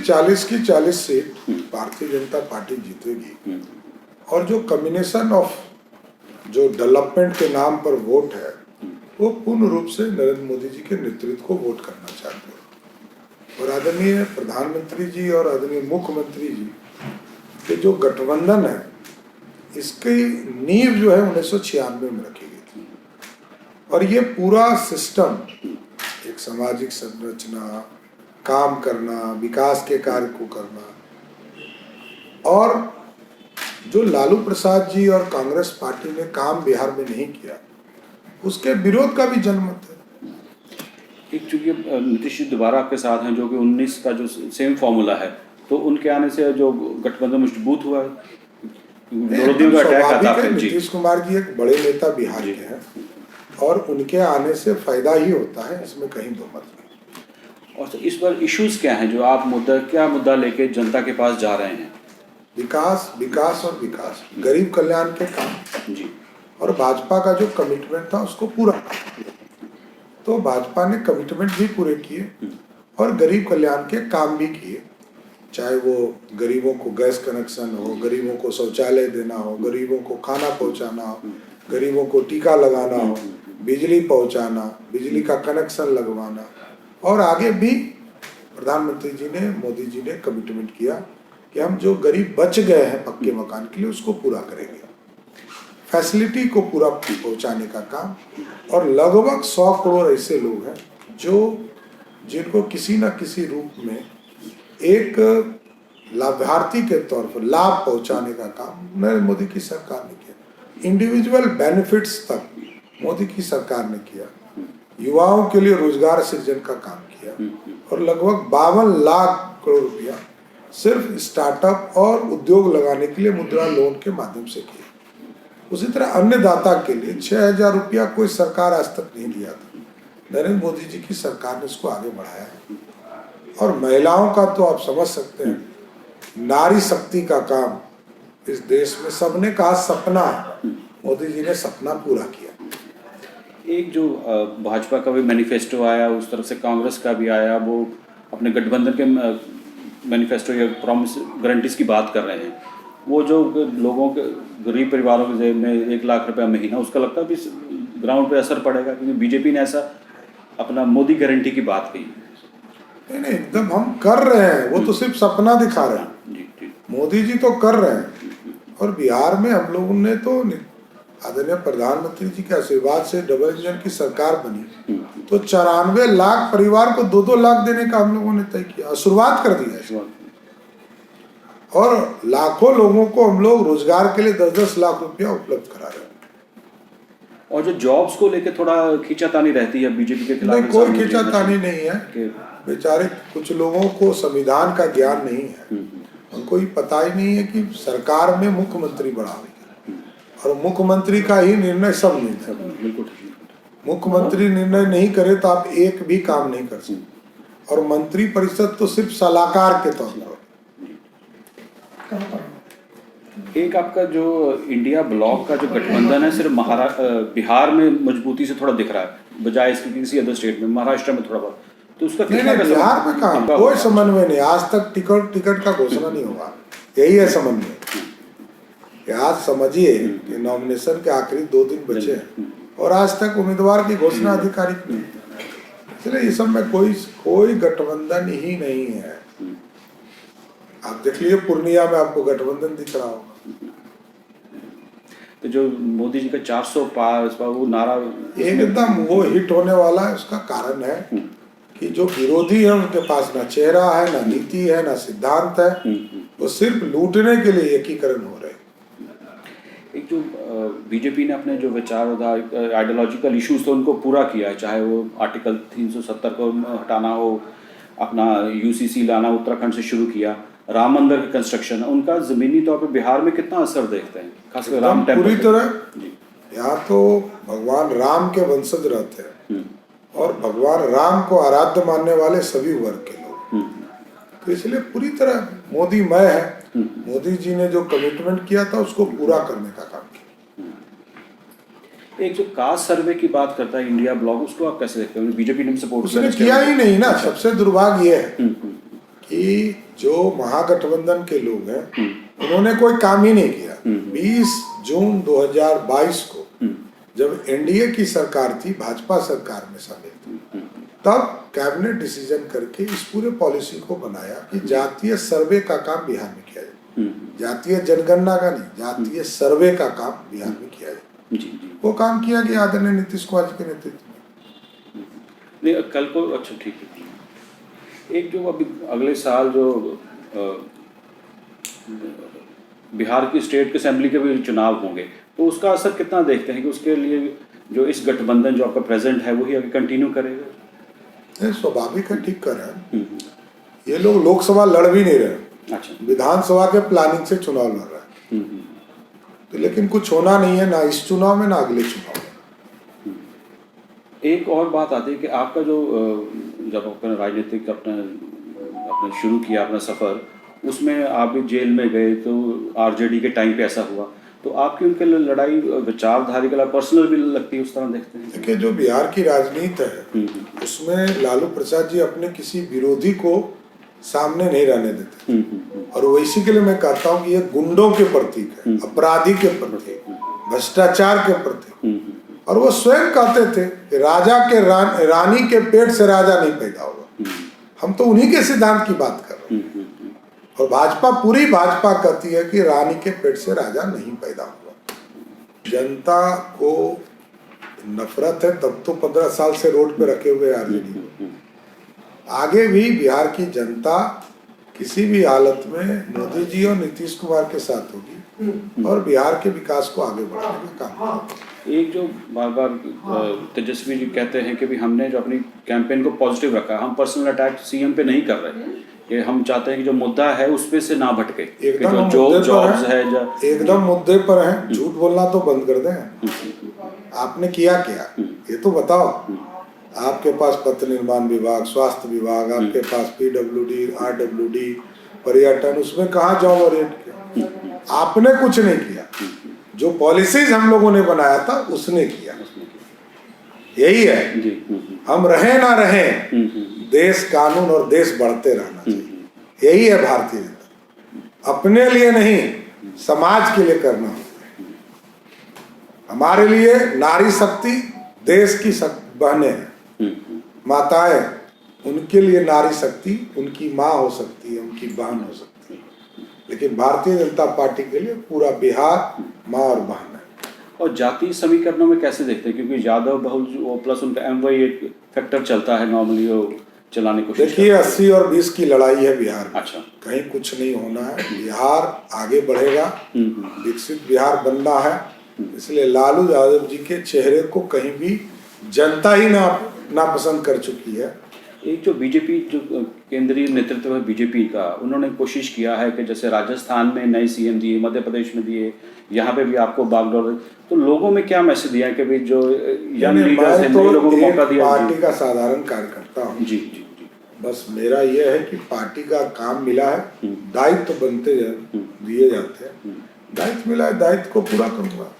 40 की 40 seat Bharatiya Janata party जीतेगी और जो कॉम्बिनेशन ऑफ जो डेवलपमेंट के नाम पर वोट है वो पूर्ण रूप से नरेंद्र मोदी जी के नेतृत्व को वोट करना चाहते हैं। और आदरणीय प्रधानमंत्री जी और आदरणीय मुख्यमंत्री जी के जो गठबंधन है इसकी नींव जो है 1996 में रखी गई थी और ये पूरा सिस्टम एक सामाजिक संरचना, काम करना, विकास के कार्य को करना और जो लालू प्रसाद जी और कांग्रेस पार्टी ने काम बिहार में नहीं किया उसके विरोध का भी जनमत है। एक चूंकि नीतीश जी दोबारा आपके साथ हैं जो कि 19 का जो सेम फॉर्मूला है तो उनके आने से जो गठबंधन मजबूत हुआ है, विरोधियों का अटैक आता है। नीतीश कुमार जी एक बड़े नेता बिहार के हैं और उनके आने से फायदा ही होता है, इसमें कहीं दो मत नहीं। और इस बार इश्यूज क्या हैं जो आप क्या मुद्दा लेके जनता के पास जा रहे हैं? विकास, विकास और विकास, गरीब कल्याण के काम जी। और भाजपा का जो कमिटमेंट था उसको पूरा, तो भाजपा ने कमिटमेंट भी पूरे किए और गरीब कल्याण के काम भी किए, चाहे वो गरीबों को गैस कनेक्शन हो, गरीबों को शौचालय देना हो, गरीबों को खाना पहुंचाना हो, गरीबों को टीका लगाना हो, बिजली पहुंचाना, बिजली का कनेक्शन लगवाना और आगे भी प्रधानमंत्री जी ने, मोदी जी ने कमिटमेंट किया कि हम जो गरीब बच गए हैं पक्के मकान के लिए उसको पूरा करेंगे, फैसिलिटी को पूरा पहुंचाने का काम। और लगभग 100 करोड़ ऐसे लोग हैं जो जिनको किसी न किसी रूप में एक लाभार्थी के तौर पर लाभ पहुंचाने का काम नरेंद्र मोदी की सरकार ने किया। इंडिविजुअल बेनिफिट्स तक मोदी की सरकार ने किया, युवाओं के लिए रोजगार सृजन का काम किया और लगभग 52 लाख करोड़ रुपया सिर्फ स्टार्टअप और उद्योग लगाने के लिए मुद्रा लोन के माध्यम से किया। उसी तरह अन्नदाता के लिए 6,000 रुपया कोई सरकार आज तक नहीं दिया था, नरेंद्र मोदी जी की सरकार ने इसको आगे बढ़ाया है। और महिलाओं का तो आप समझ सकते हैं, नारी शक्ति का काम इस देश में सबने कहा सपना है, मोदी जी ने सपना पूरा किया। एक जो भाजपा का भी मैनिफेस्टो आया, उस तरफ से कांग्रेस का भी आया, वो अपने गठबंधन के मैनिफेस्टो या प्रॉमिस गारंटीज की बात कर रहे हैं। वो जो लोगों के गरीब परिवारों के जेब में 1 लाख रुपया महीना, उसका लगता है भी ग्राउंड पे असर पड़ेगा? क्योंकि बीजेपी ने ऐसा अपना मोदी गारंटी की बात कही। नहीं, एकदम हम कर रहे हैं, वो तो सिर्फ सपना दिखा रहे हैं। जी। मोदी जी तो कर रहे हैं और बिहार में हम लोगों ने तो आदरणीय प्रधानमंत्री जी के आशीर्वाद से डबल इंजन की सरकार बनी तो 94 लाख परिवार को 2-2 लाख देने का हम लोगों ने तय किया, शुरुआत कर दी है। और लाखों लोगों को हम लोग रोजगार के लिए 10-10 लाख रुपया उपलब्ध करा रहे हैं। और जो जॉब्स को लेके थोड़ा खींचातानी रहती है बीजेपी के खिलाफ? कोई खींचातानी नहीं है, बेचारे कुछ लोगों को संविधान का ज्ञान नहीं है, उनको ही पता ही नहीं है कि सरकार में मुख्यमंत्री बड़ा और मुख्यमंत्री का ही निर्णय सब निर्णय। मुख्यमंत्री निर्णय नहीं करे तो आप एक भी काम नहीं कर सकते और मंत्री परिषद तो सिर्फ सलाहकार के तौर पर। एक आपका जो इंडिया ब्लॉक का जो गठबंधन है सिर्फ बिहार में मजबूती से थोड़ा दिख रहा है बजाय इसके किसी अदर स्टेट में, महाराष्ट्र में थोड़ा बहुत, तो उसका नहीं, बिहार में कहाँ कोई समन्वय नहीं, आज तक टिकट का घोषणा नहीं हुआ, यही है समन्वय। आज समझिए कि नॉमिनेशन के आखिरी 2 दिन बचे हैं और आज तक उम्मीदवार की घोषणा आधिकारिक नहीं, इसलिए इस सब में कोई गठबंधन ही नहीं है। आप देख लीजिए पूर्णिया में आपको गठबंधन दिख रहा होगा। तो जो मोदी जी का 400 पार वो नारा एकदम वो हिट होने वाला है, उसका कारण है कि जो विरोधी है उनके पास ना चेहरा है, ना नीति है, ना सिद्धांत है, वो सिर्फ लूटने के लिए एकीकरण हो रहे हैं। एक जो बीजेपी ने अपने जो विचारधारा आइडियोलॉजिकल इश्यूज थे उनको पूरा किया है, चाहे वो आर्टिकल 370 को हटाना हो, अपना यूसीसी लाना उत्तराखंड से शुरू किया, राम मंदिर का कंस्ट्रक्शन, उनका जमीनी तौर पर बिहार में कितना असर देखते हैं? खासकर राम टेम्पल पूरी तरह यहाँ तो भगवान राम के वंशज रहते हैं और भगवान राम को आराध्य मानने वाले सभी वर्ग के लोग, तो इसलिए पूरी तरह मोदी मय है। मोदी जी ने जो कमिटमेंट किया था उसको पूरा करने का काम किया। एक जो कास्ट सर्वे की बात करता है इंडिया ब्लॉक, उसको आप कैसे देखते हैं? बीजेपी ने सपोर्ट उसने किया ही नहीं ना। सबसे दुर्भाग्य ये है कि जो महागठबंधन के लोग हैं उन्होंने कोई काम ही नहीं किया। 20 जून 2022 को जब एनडीए की सरकार थी, भाजपा सरकार में शामिल थी, तब कैबिनेट डिसीजन करके इस पूरे पॉलिसी को बनाया कि जातीय सर्वे का काम बिहार में किया जाए। जातीय जनगणना का नहीं, जातीय सर्वे का काम बिहार में किया जाए। वो काम किया गया आदरणीय नीतीश कुमार जी के नेतृत्व में। नहीं, कल को अच्छा ठीक है। एक जो अभी अगले साल जो बिहार की स्टेट असेंबली के भी चुनाव होंगे, तो उसका असर कितना देखते हैं कि उसके लिए जो इस गठबंधन जो आपका प्रेजेंट है वही अभी कंटिन्यू करेगा? स्वाभाविक है, ठीक कर रहे हैं। ये लोग लोकसभा लड़ भी नहीं रहे। अच्छा। विधानसभा के प्लानिंग से चुनाव लड़ रहे हैं। तो लेकिन कुछ होना नहीं है, ना इस चुनाव में ना अगले चुनाव में। एक और बात आती है कि आपका जो जब आपने राजनीतिक अपना शुरू किया अपना सफ़र, उसमें आप भी जेल में गए, तो आरजेडी के टाइम पे ऐसा हुआ, तो आपकी उनके लड़ाई विचारधारी के पर्सनल भी लगती है, उस तरह देखते हैं? देखिए, जो बिहार की राजनीति है उसमें लालू प्रसाद जी अपने किसी विरोधी को सामने नहीं रहने देते। और वो इसी के लिए मैं कहता हूँ कि ये गुंडों के प्रतीक है, अपराधी के प्रतीक, भ्रष्टाचार के प्रतीक। और वो स्वयं कहते थे कि राजा के रानी के पेट से राजा नहीं पैदा होगा। हम तो उन्हीं के सिद्धांत की बात कर रहे हैं। और भाजपा, पूरी भाजपा कहती है कि रानी के पेट से राजा नहीं पैदा हुआ। जनता को नफरत है, तब तो 15 साल से रोड पे रखे हुए आरजेडी। आगे भी बिहार की जनता किसी भी हालत में मोदी जी और नीतीश कुमार के साथ होगी और बिहार के विकास को आगे बढ़ाने का काम। एक जो बार बार तेजस्वी जी कहते हैं कि भी हमने जो अपनी कैंपेन को पॉजिटिव रखा, हम पर्सनल अटैक सीएम पे नहीं कर रहे, कि हम चाहते हैं कि जो मुद्दा है उस पे से ना भटके, एकदम जो जॉब्स है एकदम मुद्दे पर है। झूठ बोलना तो बंद कर दें। आपने किया क्या ये तो बताओ। आपके पास पथ निर्माण विभाग, स्वास्थ्य विभाग, आपके पास पीडब्ल्यूडी, आरडब्ल्यूडी, पर्यटन, उसमें कहाँ जॉब ओरिएंट किया? आपने कुछ नहीं किया। जो पॉलिसीज हम लोगों ने बनाया था उसने किया। यही है, हम रहे ना रहे, देश कानून और देश बढ़ते रहना चाहिए। यही है भारतीय जनता। अपने लिए नहीं, समाज के लिए करना होता है। हमारे लिए नारी शक्ति देश की बहनें हैं, माताएं, उनके लिए नारी शक्ति उनकी माँ हो सकती है, उनकी बहन हो सकती है। लेकिन भारतीय जनता पार्टी के लिए पूरा बिहार माँ और बहन है। और जातीय समीकरणों में कैसे देखते हैं? क्योंकि यादव बहुल प्लस उनका एमवाई एक फैक्टर चलता है नॉर्मली, वो चलाने को। देखिए, 80 और 20 की लड़ाई है बिहार में। अच्छा। कहीं कुछ नहीं होना है। बिहार आगे बढ़ेगा, विकसित बिहार बनना है। इसलिए लालू यादव जी के चेहरे को कहीं भी जनता ही नापसंद कर चुकी है। एक जो बीजेपी, जो केंद्रीय नेतृत्व है बीजेपी का, उन्होंने कोशिश किया है कि जैसे राजस्थान में नए सीएम दिए, मध्य प्रदेश में दिए, यहाँ पे भी आपको बागडोर, तो लोगों में क्या मैसेज दिया है कि भाई जो यंग लीडर्स हैं, नए लोगों को मौका दिया? पार्टी का साधारण कार्यकर्ता हूँ जी जी जी। बस मेरा यह है कि पार्टी का काम मिला है, दायित्व बनते दिए जाते हैं, दायित्व मिला है, दायित्व को पूरा करूँगा।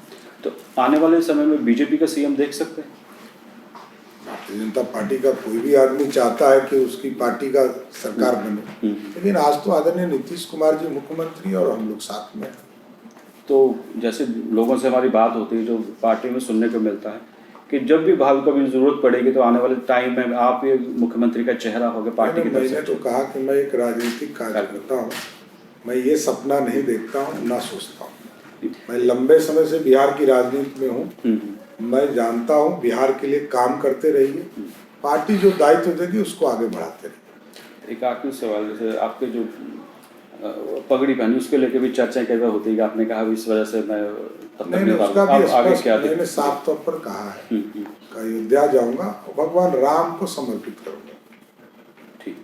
तो आने वाले समय में बीजेपी का सीएम देख सकते हैं? भारतीय जनता पार्टी का कोई भी आदमी चाहता है कि उसकी पार्टी का सरकार बने, लेकिन आज तो आदरणीय नीतीश कुमार जी मुख्यमंत्री और हम लोग साथ में हैं। तो जैसे लोगों से हमारी बात होती है, जो पार्टी में सुनने को मिलता है कि जब भी भावी कभी जरूरत पड़ेगी तो आने वाले टाइम में आप ये मुख्यमंत्री का चेहरा होगा पार्टी की तरफ से। मैंने तो कहा कि मैं एक राजनीतिक कार्यकर्ता हूँ, मैं ये सपना नहीं देखता हूँ, ना सोचता हूँ। मैं लंबे समय से बिहार की राजनीति में हूँ। मैं जानता हूँ बिहार के लिए काम करते रहिए, पार्टी जो दायित्व देगी उसको आगे बढ़ाते रहिए। एक आखिरी सवाल, जैसे आपके जो पगड़ी पहनी उसके लेके भी चर्चा कई बार होती है, आपने कहा इस वजह से मैं नहीं, उसका भी स्पष्ट मैंने साफ तौर पर कहा है, अयोध्या जाऊंगा, भगवान राम को समर्पित करूंगा। ठीक।